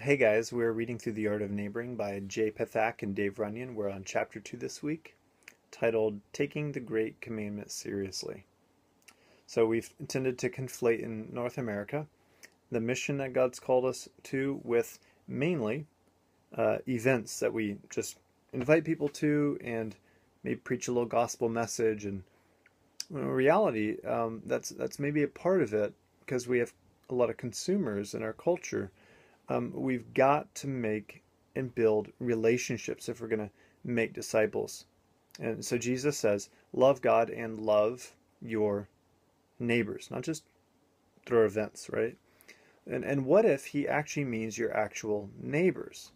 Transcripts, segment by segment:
Hey guys, we're reading through The Art of Neighboring by Pathak and Dave Runyon. We're on chapter 2 this week, titled Taking the Great Commandment Seriously. So we've tended to conflate in North America the mission that God's called us to with mainly events that we just invite people to and maybe preach a little gospel message. And in reality, that's maybe a part of it because we have a lot of consumers in our culture. We've got to make and build relationships if we're going to make disciples. And so Jesus says, love God and love your neighbors, not just through events, right? And what if he actually means your actual neighbors?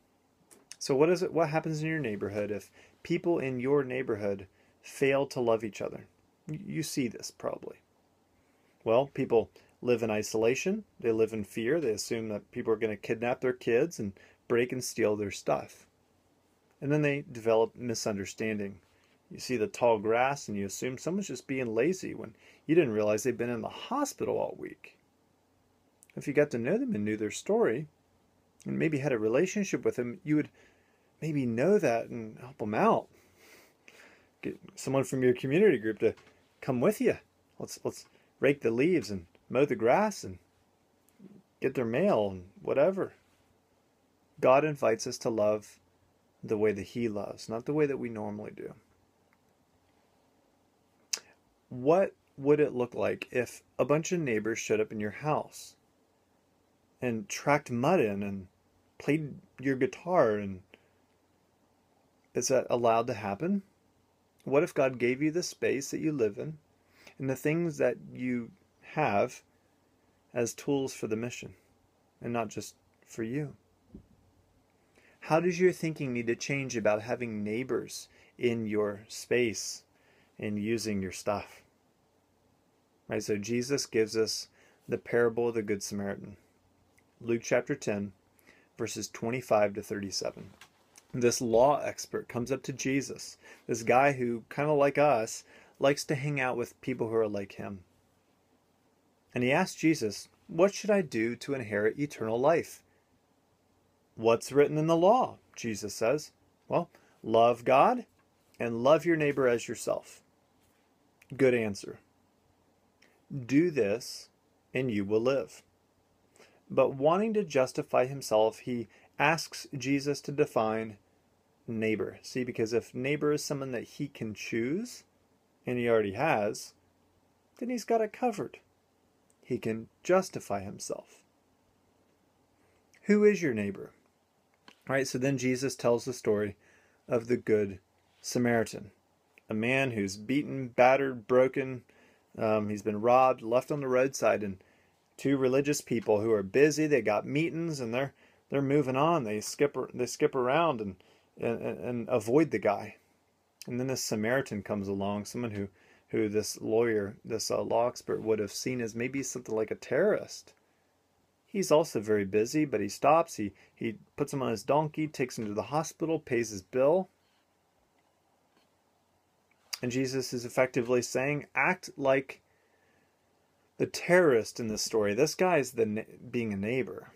So what happens in your neighborhood if people in your neighborhood fail to love each other? You see this probably. Well, people live in isolation. They live in fear. They assume that people are going to kidnap their kids and break and steal their stuff. And then they develop misunderstanding. You see the tall grass and you assume someone's just being lazy when you didn't realize they've been in the hospital all week. If you got to know them and knew their story and maybe had a relationship with them, you would maybe know that and help them out. Get someone from your community group to come with you. Let's rake the leaves and mow the grass and get their mail and whatever. God invites us to love the way that he loves, not the way that we normally do. What would it look like if a bunch of neighbors showed up in your house and tracked mud in and played your guitar? And is that allowed to happen? What if God gave you the space that you live in and the things that you have as tools for the mission and not just for you? How does your thinking need to change about having neighbors in your space and using your stuff? Right, so Jesus gives us the parable of the Good Samaritan. Luke chapter 10, verses 25 to 37. This law expert comes up to Jesus, this guy who, kind of like us, likes to hang out with people who are like him. And he asks Jesus, what should I do to inherit eternal life? What's written in the law? Jesus says. Well, love God and love your neighbor as yourself. Good answer. Do this and you will live. But wanting to justify himself, he asks Jesus to define neighbor. See, because if neighbor is someone that he can choose, and he already has, then he's got it covered. He can justify himself. Who is your neighbor? All right, so then Jesus tells the story of the Good Samaritan, a man who's beaten, battered, broken. He's been robbed, left on the roadside, and two religious people who are busy. They got meetings and they're moving on. They skip around and avoid the guy. And then this Samaritan comes along, someone who this lawyer, this law expert would have seen as maybe something like a terrorist. He's also very busy, but he stops. He puts him on his donkey, takes him to the hospital, pays his bill. And Jesus is effectively saying, act like the terrorist in this story. This guy is being a neighbor.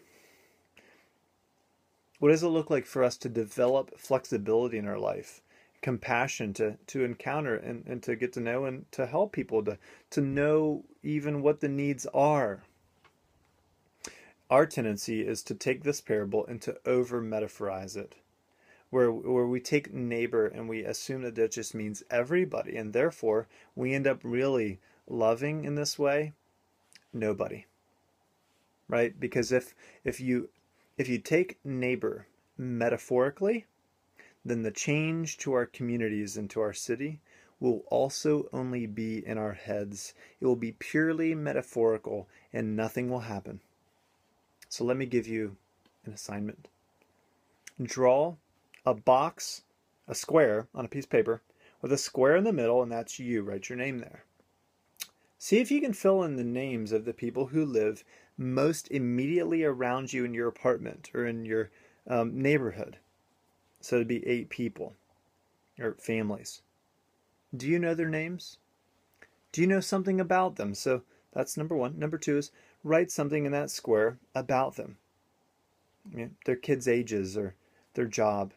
What does it look like for us to develop flexibility in our life, compassion to encounter and to get to know and to help people, to know even what the needs are? Our tendency is to take this parable and to over-metaphorize it, where we take neighbor and we assume that just means everybody, and therefore we end up really loving in this way nobody, right? Because if you take neighbor metaphorically, then the change to our communities and to our city will also only be in our heads. It will be purely metaphorical and nothing will happen. So let me give you an assignment. Draw a box, a square on a piece of paper with a square in the middle, and that's you. Write your name there. See if you can fill in the names of the people who live most immediately around you in your apartment or in your neighborhood. So it'd be 8 people or families. Do you know their names? Do you know something about them? So that's number 1. Number 2 is write something in that square about them. their kids' ages or their job.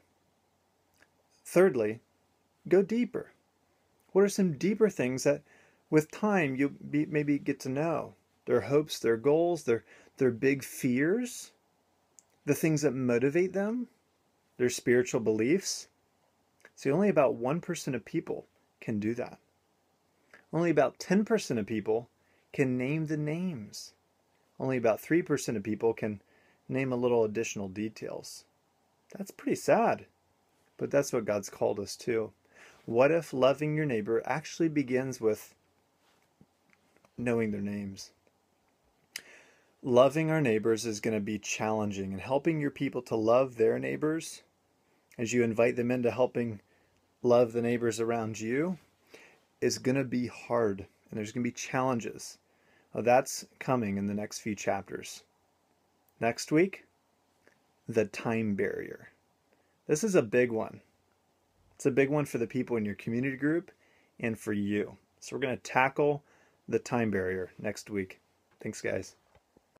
Thirdly, go deeper. What are some deeper things that with time you maybe get to know? Their hopes, their goals, their big fears, the things that motivate them, their spiritual beliefs. See, only about 1% of people can do that. Only about 10% of people can name the names. Only about 3% of people can name a little additional details. That's pretty sad, but that's what God's called us to. What if loving your neighbor actually begins with knowing their names? Loving our neighbors is going to be challenging, and helping your people to love their neighbors as you invite them into helping love the neighbors around you is going to be hard, and there's going to be challenges. Well, that's coming in the next few chapters. Next week, the time barrier. This is a big one. It's a big one for the people in your community group and for you. So we're going to tackle the time barrier next week. Thanks, guys.